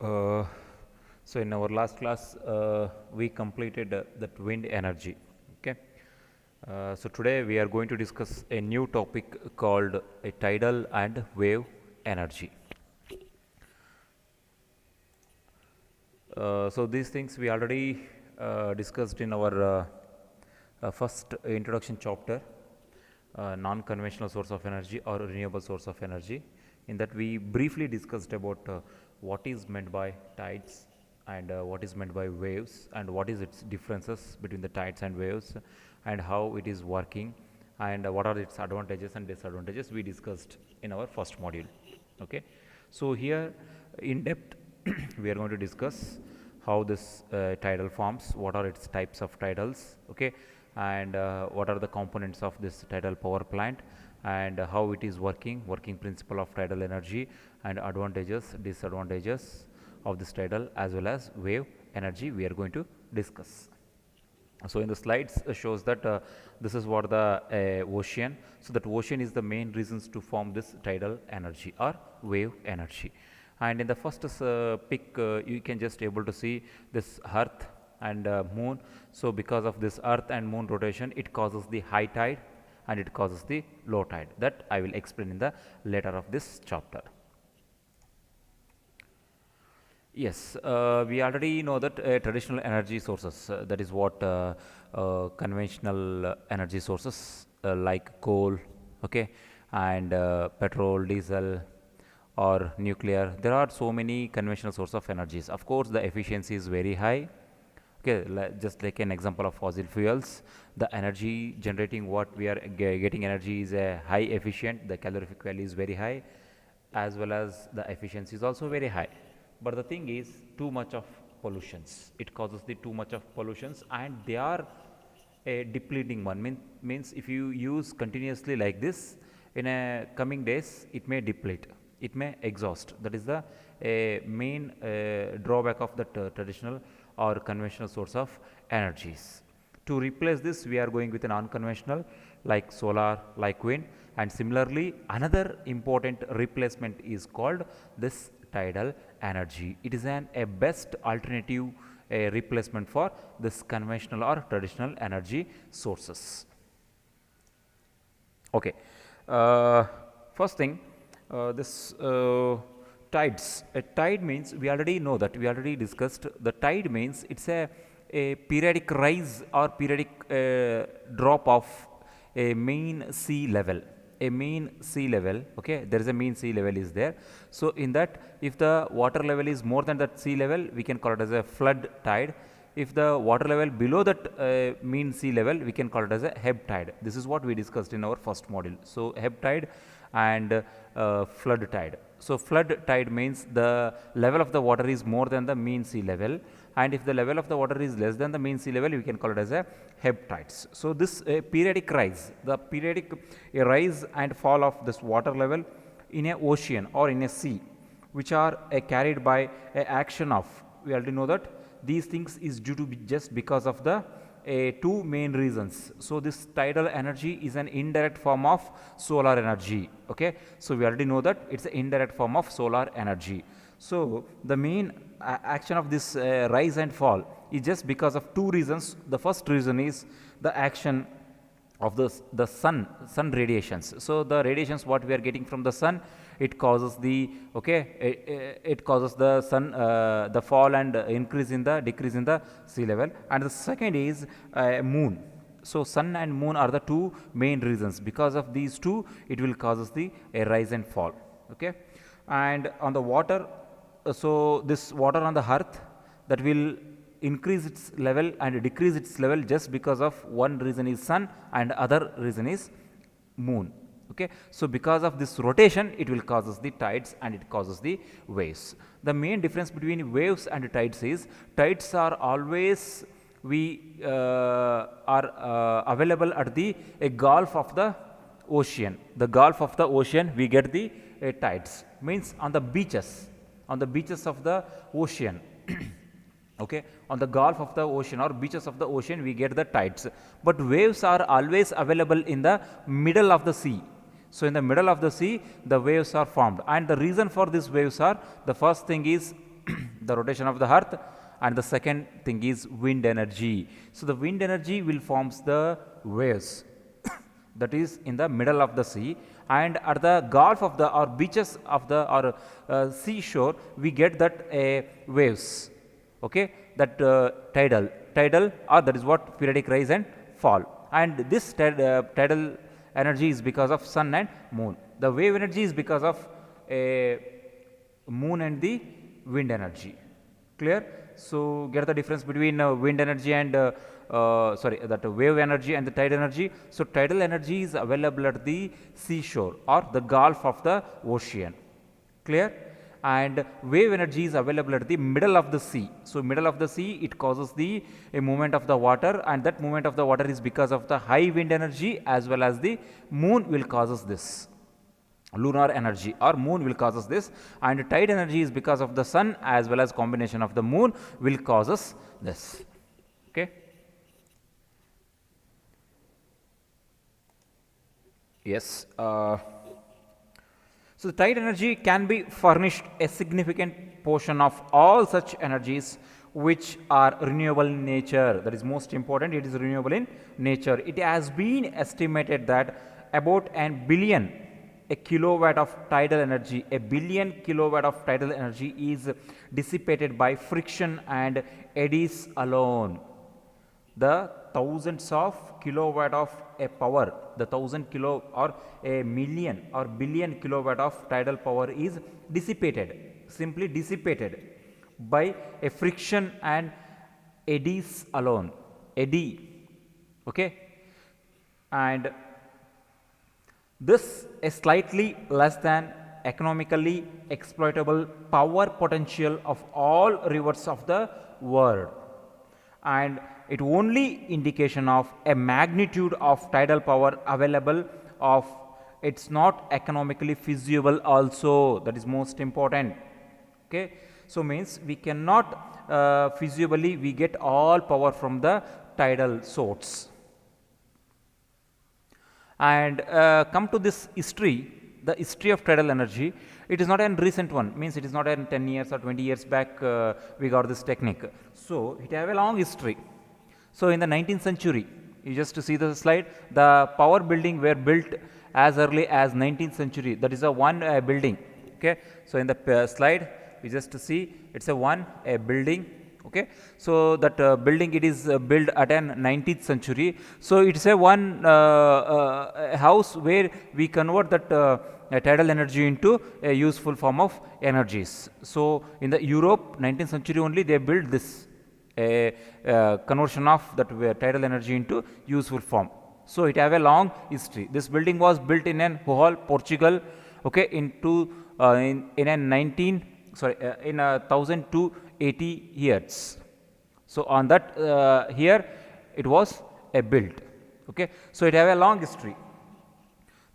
Uh, so in our last class, we completed that wind energy. Okay. So today we are going to discuss a new topic called a tidal and wave energy. So these things we already discussed in our first introduction chapter, non-conventional source of energy or renewable source of energy. In that we briefly discussed about what is meant by tides and what is meant by waves and what is its differences between the tides and waves and how it is working and what are its advantages and disadvantages we discussed in our first module. Okay. So here in depth we are going to discuss how this tidal forms, what are its types of tidals, okay, and what are the components of this tidal power plant and how it is working principle of tidal energy and advantages, disadvantages of this tidal as well as wave energy we are going to discuss. So in the slides shows that this is what the ocean. So that ocean is the main reasons to form this tidal energy or wave energy. And in the first pic, you can just able to see this earth and moon. So because of this earth and moon rotation, it causes the high tide and it causes the low tide. That I will explain in the later of this chapter. Yes, we already know that traditional energy sources, that is what conventional energy sources like coal, okay, and petrol, diesel, or nuclear. There are so many conventional sources of energies. Of course, the efficiency is very high. Okay, just like an example of fossil fuels, the energy generating what we are getting energy is high efficient. The calorific value is very high, as well as the efficiency is also very high. But the thing is too much of pollutions. It causes the too much of pollutions and they are a depleting one. Means if you use continuously like this, in a coming days it may deplete, it may exhaust. That is the main drawback of the traditional or conventional source of energies. To replace this, we are going with an unconventional like solar, like wind, and similarly another important replacement is called this tidal energy. It is a best alternative replacement for this conventional or traditional energy sources. Okay. First thing, this tides. A tide means, we already know that, we already discussed, the tide means it's a periodic rise or periodic drop of a mean sea level. A mean sea level, okay, there is a mean sea level is there. So in that, if the water level is more than that sea level, we can call it as a flood tide. If the water level below that mean sea level, we can call it as a ebb tide. This is what we discussed in our first module. So ebb tide and flood tide. So flood tide means the level of the water is more than the mean sea level, and if the level of the water is less than the mean sea level, we can call it as a ebb tides. So this periodic rise, the periodic rise and fall of this water level in a ocean or in a sea, which are carried by a action of, we already know that these things is due to be just because of the two main reasons. So this tidal energy is an indirect form of solar energy, okay. So we already know that it's an indirect form of solar energy. So the main action of this rise and fall is just because of two reasons. The first reason is the action of the sun radiations. So the radiations what we are getting from the sun, it causes the, okay, it causes the sun the fall and decrease in the sea level. And the second is moon. So sun and moon are the two main reasons. Because of these two, it will causes the rise and fall, okay. And on the water, so this water on the earth, that will increase its level and decrease its level just because of one reason is sun and other reason is moon, okay. So because of this rotation, it will causes the tides and it causes the waves. The main difference between waves and tides is, tides are always are available at the gulf of the ocean. The gulf of the ocean we get the tides, means on the beaches of the ocean okay, on the gulf of the ocean or beaches of the ocean we get the tides. But waves are always available in the middle of the sea. So in the middle of the sea, the waves are formed, and the reason for these waves are, the first thing is the rotation of the earth, and the second thing is wind energy. So the wind energy will forms the waves that is in the middle of the sea, and at the gulf of the or beaches of the or seashore we get that waves, okay, that tidal or that is what periodic rise and fall, and this tidal energy is because of sun and moon. The wave energy is because of moon and the wind energy. Clear? So get the difference between wind energy and that wave energy and the tidal energy. So tidal energy is available at the seashore or the gulf of the ocean. Clear? And wave energy is available at the middle of the sea. So middle of the sea, it causes the movement of the water, and that movement of the water is because of the high wind energy, as well as the moon will causes this. Lunar energy or moon will causes this, and tide energy is because of the sun as well as combination of the moon will causes this. Okay. Yes. So the tide energy can be furnished a significant portion of all such energies which are renewable in nature. That is most important. It is renewable in nature. It has been estimated that about a kilowatt of tidal energy, a billion kilowatt of tidal energy is dissipated by friction and eddies alone. The thousands of kilowatt of a power, the 1000 kilo or a million or billion kilowatt of tidal power is dissipated, simply dissipated by a friction and eddies alone, eddy, okay, and this is slightly less than economically exploitable power potential of all rivers of the world, and it only indication of a magnitude of tidal power available of it's not economically feasible also. That is most important. Okay. So means we cannot feasibly we get all power from the tidal source. And come to this history, the history of tidal energy, it is not a recent one, means it is not a 10 years or 20 years back we got this technique. So it have a long history. So in the 19th century, you just to see the slide, the power building were built as early as 19th century. That is a one building. Okay. So in the slide, you just to see it's a building. Okay. So that building it is built at an 19th century. So it's a one house where we convert that tidal energy into a useful form of energies. So in the Europe 19th century only they built this conversion of that tidal energy into useful form. So it have a long history. This building was built in an Hall, Portugal, okay, in 1280 years. So on that here it was built. Okay, so it have a long history.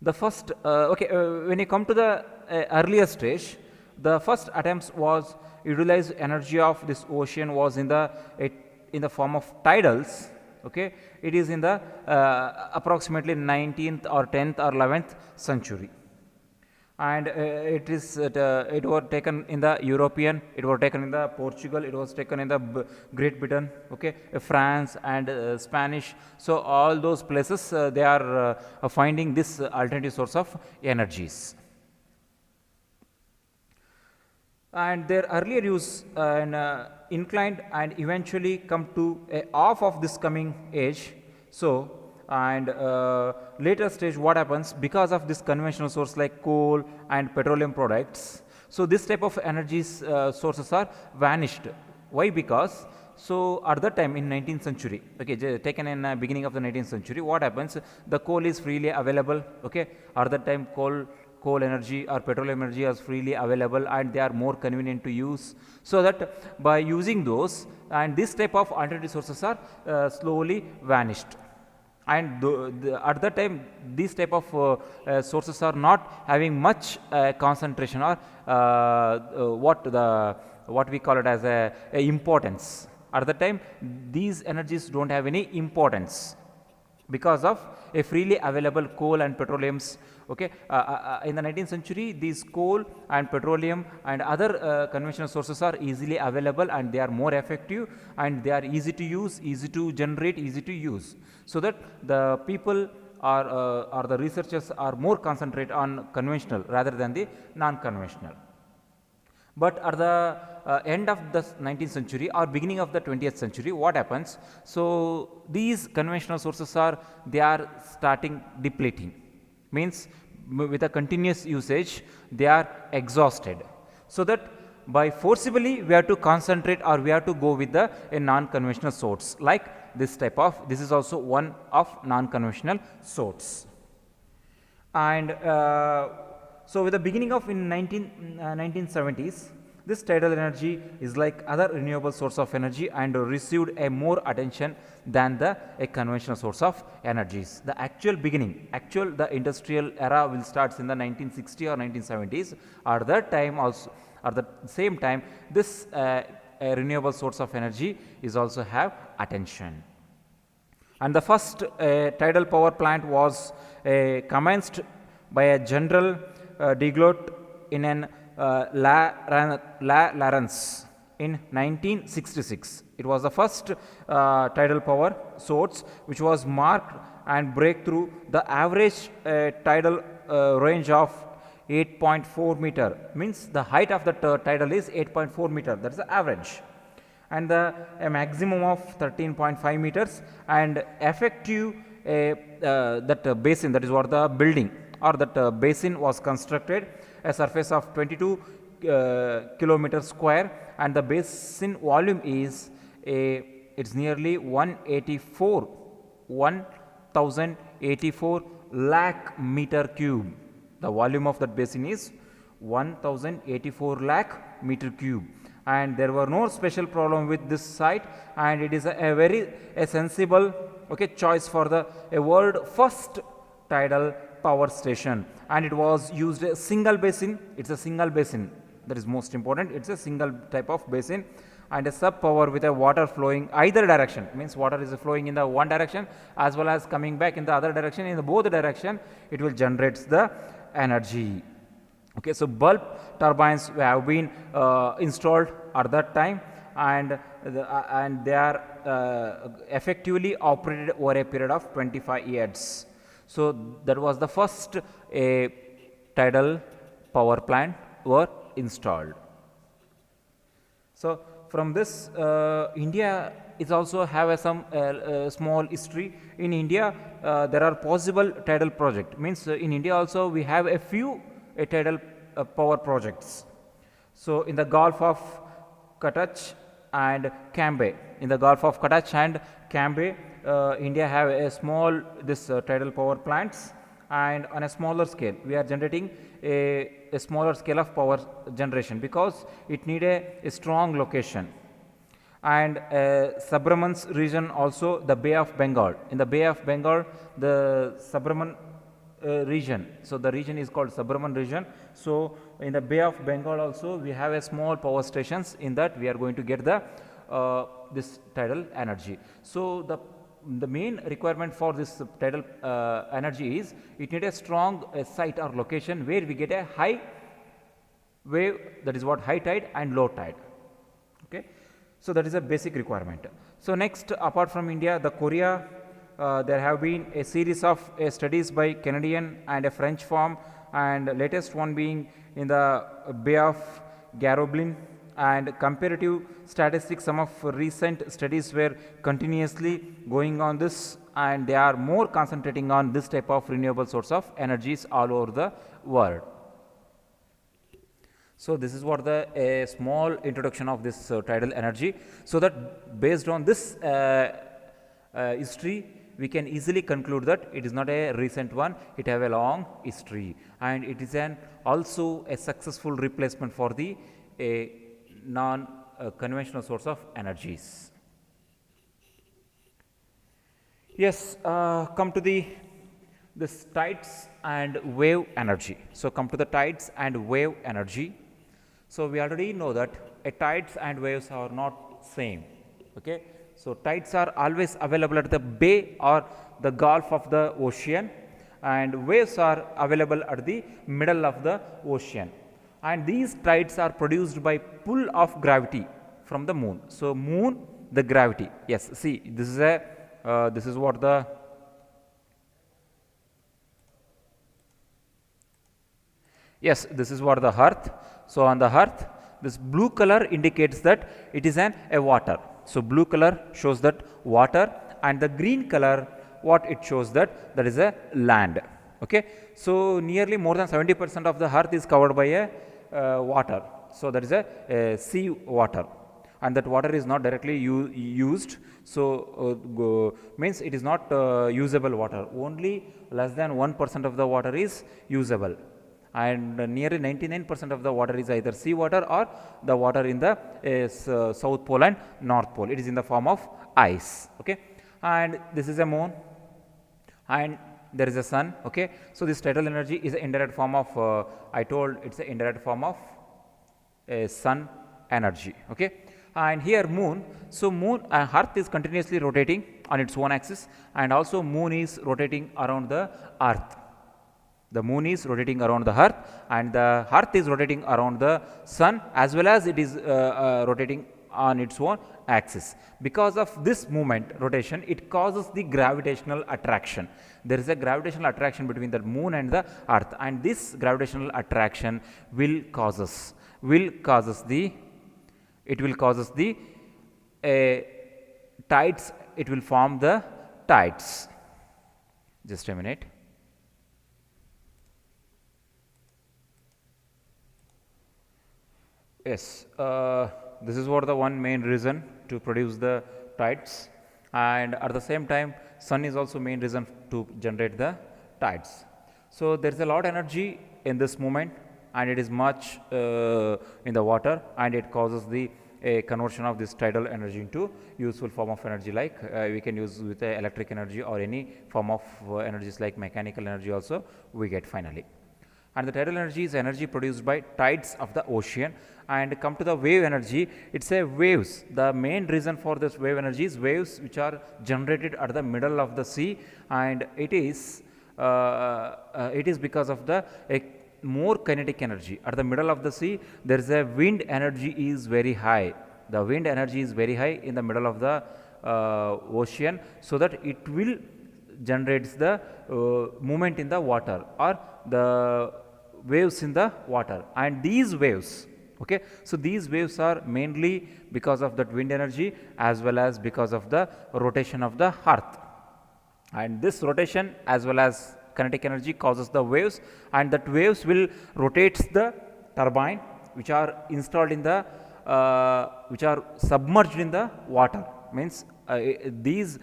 The first when you come to the earlier stage, the first attempts was utilize energy of this ocean was in the form of tidals. Okay, it is in the approximately 19th or 10th or 11th century, and it was taken in the European, it was taken in the Portugal, it was taken in the Great Britain, okay, France and Spanish. So all those places they are finding this alternative source of energies. And their earlier use inclined and eventually come to a off of this coming age. So and later stage what happens because of this conventional source like coal and petroleum products. So this type of energies sources are vanished. Why? Because so at that time in 19th century, okay, taken in beginning of the 19th century, what happens? The coal is freely available. Okay, at that time coal energy or petroleum energy is freely available and they are more convenient to use. So that by using those and this type of alternative sources are slowly vanished. And at that time these type of sources are not having much concentration or what we call it as a importance. At the time these energies don't have any importance because of a freely available coal and petroleums Okay, in the 19th century, these coal and petroleum and other conventional sources are easily available, and they are more effective, and they are easy to use, easy to generate, easy to use. So that the people or the researchers are more concentrate on conventional rather than the non-conventional. But at the end of the 19th century or beginning of the 20th century, what happens? So these conventional sources they are starting depleting, means with a continuous usage they are exhausted. So that by forcibly we have to concentrate, or we have to go with the a non-conventional source, like this type of, this is also one of non-conventional source. And so with the beginning of in 1970s, this tidal energy is like other renewable source of energy and received a more attention than a conventional source of energies. The actual beginning, the industrial era will start in the 1960 or 1970s. At that time also, at the same time, this a renewable source of energy is also have attention. And the first tidal power plant was commenced by a General Deglot in an La Larens in 1966. It was the first tidal power source which was marked and breakthrough the average tidal range of 8.4 meter, means the height of the tidal is 8.4 meter, that is the average, and a maximum of 13.5 meters, and effective that basin, that is what the building or that basin was constructed, a surface of 22 kilometers square, and the basin volume is it's nearly 1084 lakh meter cube. The volume of that basin is 1084 lakh meter cube, and there were no special problem with this site, and it is a very sensible choice for the world first tidal power station, and it was used a single basin. It's a single basin, that is most important. It's a single type of basin, and a sub power with a water flowing either direction, means water is flowing in the one direction as well as coming back in the other direction. In the both direction it will generate the energy. Okay, so bulb turbines have been installed at that time, and they are effectively operated over a period of 25 years. So that was the first tidal power plant were installed. So from this, India is also have some small history. In India, there are possible tidal project. Means in India also we have a few tidal power projects. So in the Gulf of Kutch and Cambay, India have a small tidal power plants, and on a smaller scale we are generating a smaller scale of power generation because it need a strong location. And Subraman's region also, the Bay of Bengal. In the Bay of Bengal, the Subraman region, so the region is called Subraman region. So in the Bay of Bengal also we have a small power stations, in that we are going to get the this tidal energy. So the main requirement for this tidal energy is it need a strong site or location where we get a high wave, that is what high tide and low tide. Okay, so that is a basic requirement. So next, apart from India, the Korea, there have been a series of studies by Canadian and a French firm, and latest one being in the Bay of Garoblin. And comparative statistics, some of recent studies were continuously going on this, and they are more concentrating on this type of renewable source of energies all over the world. So this is what a small introduction of this tidal energy. So that based on this history, we can easily conclude that it is not a recent one, it have a long history, and it is also a successful replacement for the non-conventional source of energies. Yes, come to this tides and wave energy. So come to the tides and wave energy. So we already know that tides and waves are not same. Okay, so tides are always available at the bay or the gulf of the ocean, and waves are available at the middle of the ocean, and these tides are produced by pull of gravity from the moon. So, moon, the gravity, yes, see this is a this is what the yes, this is what the earth. So, on the earth, this blue color indicates that it is a water. So, blue color shows that water, and the green color what it shows that is a land. Okay. So, nearly more than 70% of the earth is covered by a water. So, that is a sea water, and that water is not directly used. So, means it is not usable water, only less than 1% of the water is usable, and nearly 99% of the water is either sea water or the water in the South Pole and North Pole. It is in the form of ice. Okay. And this is a moon, and there is a sun. Okay. So, this tidal energy is an indirect form of I told it is an indirect form of sun energy. Okay. And here moon, so moon earth is continuously rotating on its own axis, and also moon is rotating around the earth. The moon is rotating around the earth, and the earth is rotating around the sun, as well as it is rotating on its own axis. Because of this movement, rotation, it causes the gravitational attraction. There is a gravitational attraction between the moon and the earth, and this gravitational attraction will causes the tides. It will form the tides. Just a minute. Yes, this is what the one main reason to produce the tides, and at the same time sun is also main reason to generate the tides. So, there is a lot energy in this movement, and it is much in the water, and it causes the conversion of this tidal energy into useful form of energy, like we can use with electric energy or any form of energies like mechanical energy also we get finally. And the tidal energy is energy produced by tides of the ocean. And come to the wave energy, it is a waves. The main reason for this wave energy is waves which are generated at the middle of the sea, and it is because of the more kinetic energy. At the middle of the sea, there is a wind energy is very high. The wind energy is very high in the middle of the ocean, so that it will generates the movement in the water, or the waves in the water. And these waves, okay, so these waves are mainly because of that wind energy, as well as because of the rotation of the earth. And this rotation as well as kinetic energy causes the waves, and that waves will rotates the turbine which are installed in the which are submerged in the water. Means these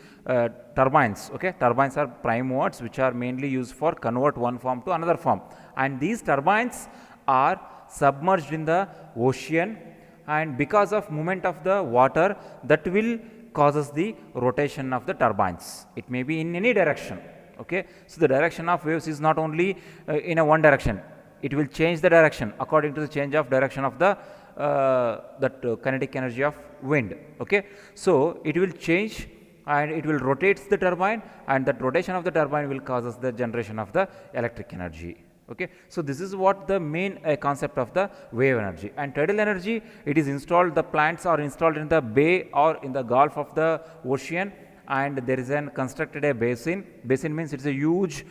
turbines, okay, turbines are prime movers which are mainly used for convert one form to another form, and these turbines are submerged in the ocean, and because of movement of the water, that will causes the rotation of the turbines. It may be in any direction. Okay. So, the direction of waves is not only in a one direction, it will change the direction according to the change of direction of the kinetic energy of wind. Okay. So, it will change and it will rotate the turbine, and that rotation of the turbine will causes the generation of the electric energy. Okay. So, this is what the main concept of the wave energy. And tidal energy, it is installed, the plants are installed in the bay or in the gulf of the ocean, and there is an constructed a basin. Basin means it is a huge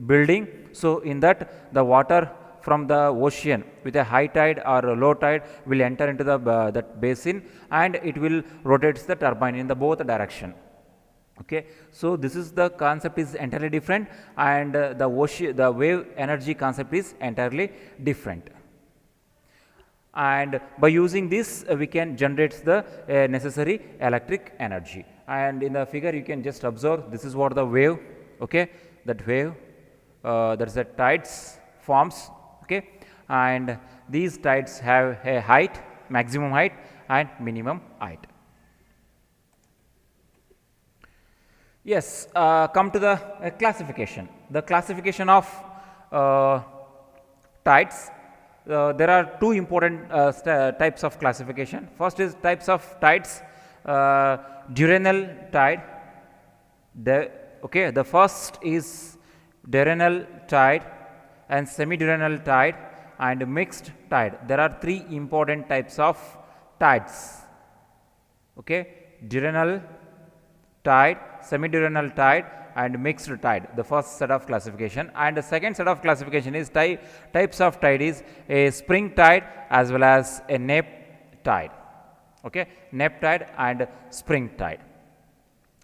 building. So, in that the water from the ocean with a high tide or a low tide will enter into the that basin, and it will rotates the turbine in the both direction. Okay. So, this is the concept is entirely different, and the wave energy concept is entirely different. And by using this we can generate the necessary electric energy. And in the figure you can just observe, this is what the wave, okay, that wave, that is the tides forms, okay, and these tides have a height, maximum height and minimum height. Yes, come to the classification. The classification of tides. There are two important types of classification. First is types of tides, diurnal tide, Okay, the first is diurnal tide and semi-diurnal tide and mixed tide. There are three important types of tides. Okay, diurnal tide, semi-diurnal tide and mixed tide, the first set of classification. And the second set of classification is types of tide is a spring tide as well as a neap tide. Okay, neap tide and spring tide.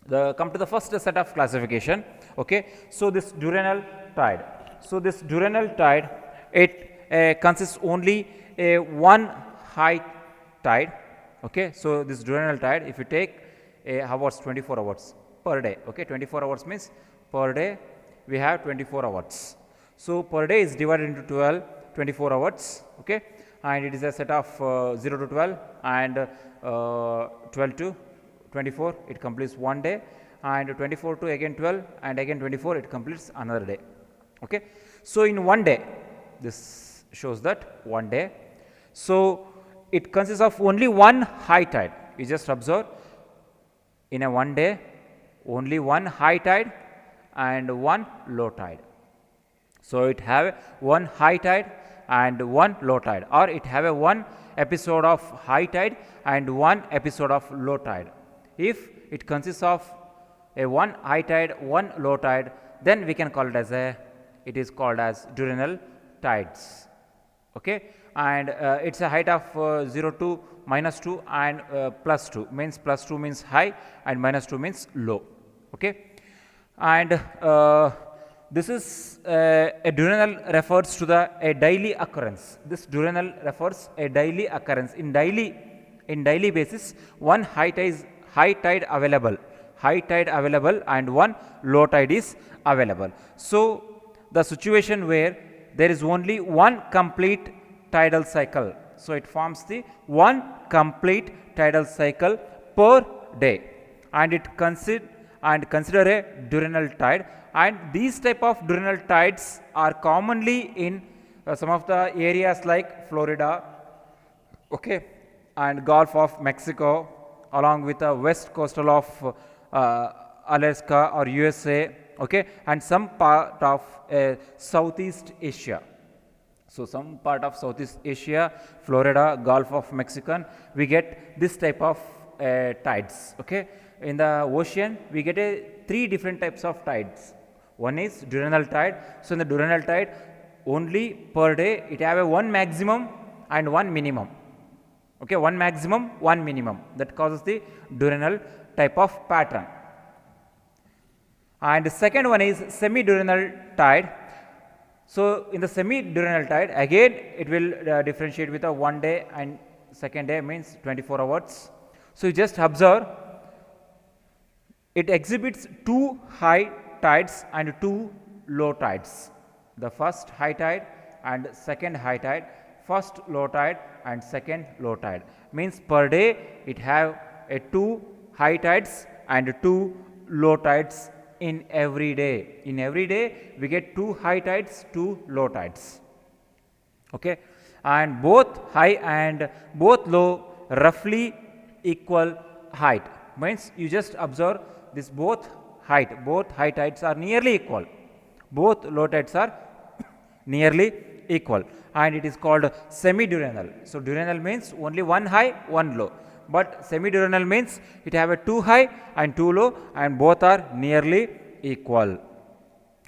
Come to the first set of classification. Okay, so this diurnal tide. So this diurnal tide, it consists only a one high tide. Okay, so this diurnal tide, if you take hours, 24 hours per day. Okay, 24 hours means per day we have 24 hours. So per day is divided into 12, 24 hours. Okay, and it is a set of 0 to 12 and 12 to 24, it completes one day, and 24 to again 12 and again 24, it completes another day. Okay, so in one day, this shows that one day. So it consists of only one high tide. You just observe, in a one day only one high tide and one low tide. So it have one high tide and one low tide, or it have a one episode of high tide and one episode of low tide. If it consists of a one high tide, one low tide, then we can call it as it is called as diurnal tides. Okay, and it's a height of 0 to -2 and +2, means +2 means high and -2 means low. Okay, and this is a diurnal refers to a daily occurrence. This diurnal refers a daily occurrence. In daily basis, one high tide available, and one low tide is available. So the situation where there is only one complete tidal cycle, so it forms the one complete tidal cycle per day, and it consider a diurnal tide. And these type of diurnal tides are commonly in some of the areas like Florida, okay, and Gulf of Mexico, along with the west coastal of Alaska or USA, okay, and some part of Southeast Asia. So some part of Southeast Asia, Florida, Gulf of Mexican, we get this type of tides. Okay, in the ocean we get three different types of tides. One is diurnal tide. So in the diurnal tide, only per day it have a one maximum and one minimum. Okay, one maximum, one minimum. That causes the diurnal type of pattern. And the second one is semi-diurnal tide. So in the semi-diurnal tide, again it will differentiate with a one day and second day, means 24 hours. So you just observe, it exhibits two high tides and two low tides. The first high tide and second high tide, first low tide and second low tide, means per day it have a two high tides and two low tides in every day. In every day we get two high tides, two low tides. Okay, and both high and both low roughly equal height, means you just observe this both high tides are nearly equal, both low tides are nearly equal, and it is called semi-diurnal. So diurnal means only one high, one low, but semi-diurnal means it have a two high and two low, and both are nearly equal.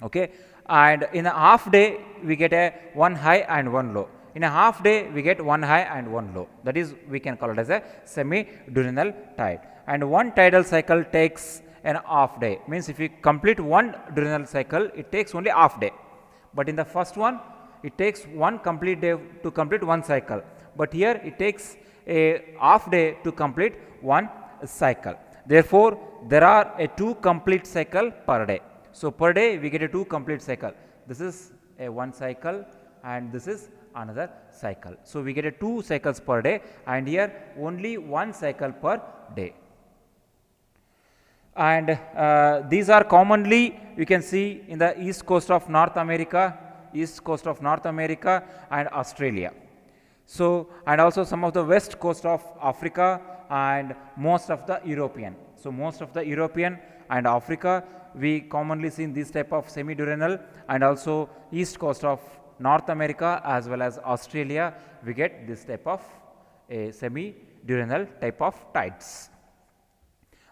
Okay, and in a half day we get a one high and one low. In a half day we get one high and one low. That is, we can call it as a semi-diurnal tide. And one tidal cycle takes an half day, means if you complete one diurnal cycle, it takes only half day. But in the first one, it takes one complete day to complete one cycle. But here it takes a half day to complete one cycle. Therefore, there are a two complete cycle per day. So per day we get a two complete cycle. This is a one cycle and this is another cycle. So we get a two cycles per day, and here only one cycle per day. And these are commonly you can see in the east coast of North America and Australia. So, and also some of the west coast of Africa and most of the European. So most of the European and Africa we commonly see this type of semi-diurnal, and also east coast of North America as well as Australia, we get this type of a semi-diurnal type of tides.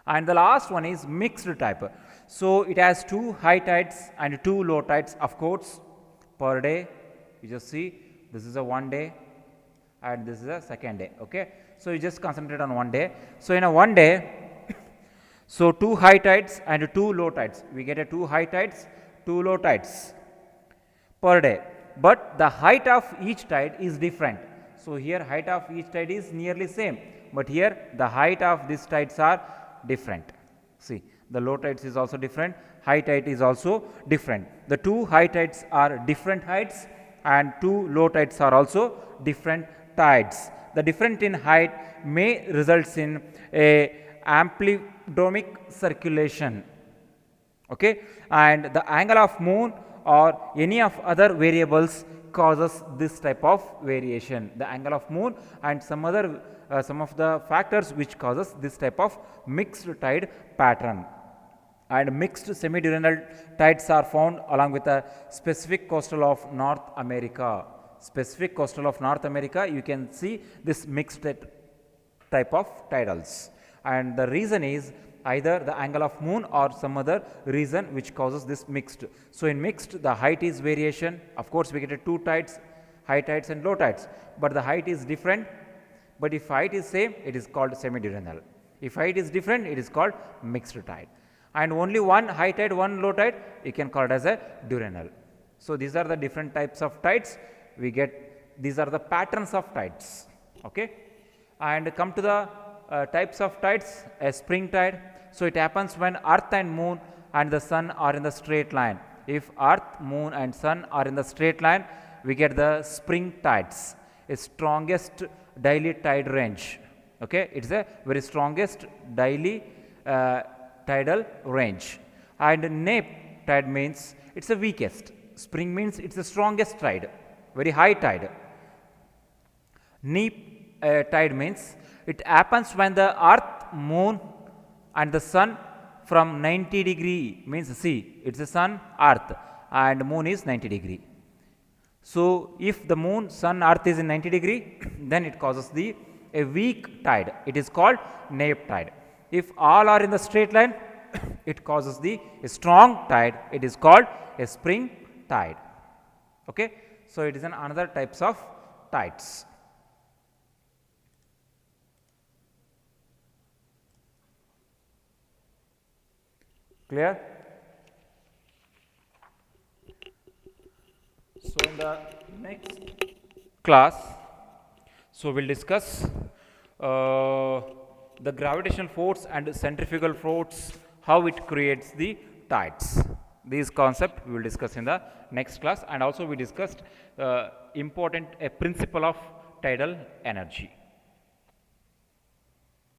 And the last one is mixed type. So it has 2 high tides and 2 low tides, of course, per day. You just see this is a 1 day and this is a second day. Okay, so you just concentrate on 1 day. So in a 1 day, so 2 high tides and 2 low tides, we get a 2 high tides, 2 low tides per day, but the height of each tide is different. So here height of each tide is nearly same, but here the height of these tides are different. See, the low tides is also different, high tide is also different. The 2 high tides are different heights and 2 low tides are also different tides. The difference in height may results in a amplitudinal circulation, okay, and the angle of moon or any of other variables causes this type of variation. The angle of moon and some other some of the factors which causes this type of mixed tide pattern. And mixed semi-diurnal tides are found along with the specific coastal of North America. Specific coastal of North America, you can see this mixed type of tidals, and the reason is either the angle of moon or some other reason which causes this mixed. So in mixed, the height is variation. Of course, we get a 2 tides, high tides and low tides, but the height is different. But if height is same, it is called semi-diurnal. If height is different, it is called mixed tide. And only one high tide, one low tide, you can call it as a diurnal. So these are the different types of tides. We get, these are the patterns of tides. Okay, and come to the types of tides. A spring tide. So it happens when earth and moon and the sun are in the straight line. If earth, moon and sun are in the straight line, we get the spring tides, a strongest daily tide range. Okay, it's a very strongest daily tidal range. And neap tide means it's the weakest. Spring means it's the strongest tide, very high tide. Neap tide means it happens when the earth, moon and the sun from 90 degree, means see, it's the sun, earth and moon is 90 degree. So if the moon, sun, earth is in 90 degree, then it causes a weak tide. It is called neap tide. If all are in the straight line, it causes a strong tide. It is called a spring tide. Okay, so it is another types of tides. Clear? So in the next class, so we'll discuss the gravitational force and centrifugal force, how it creates the tides. These concepts we will discuss in the next class, and also we discussed important principle of tidal energy.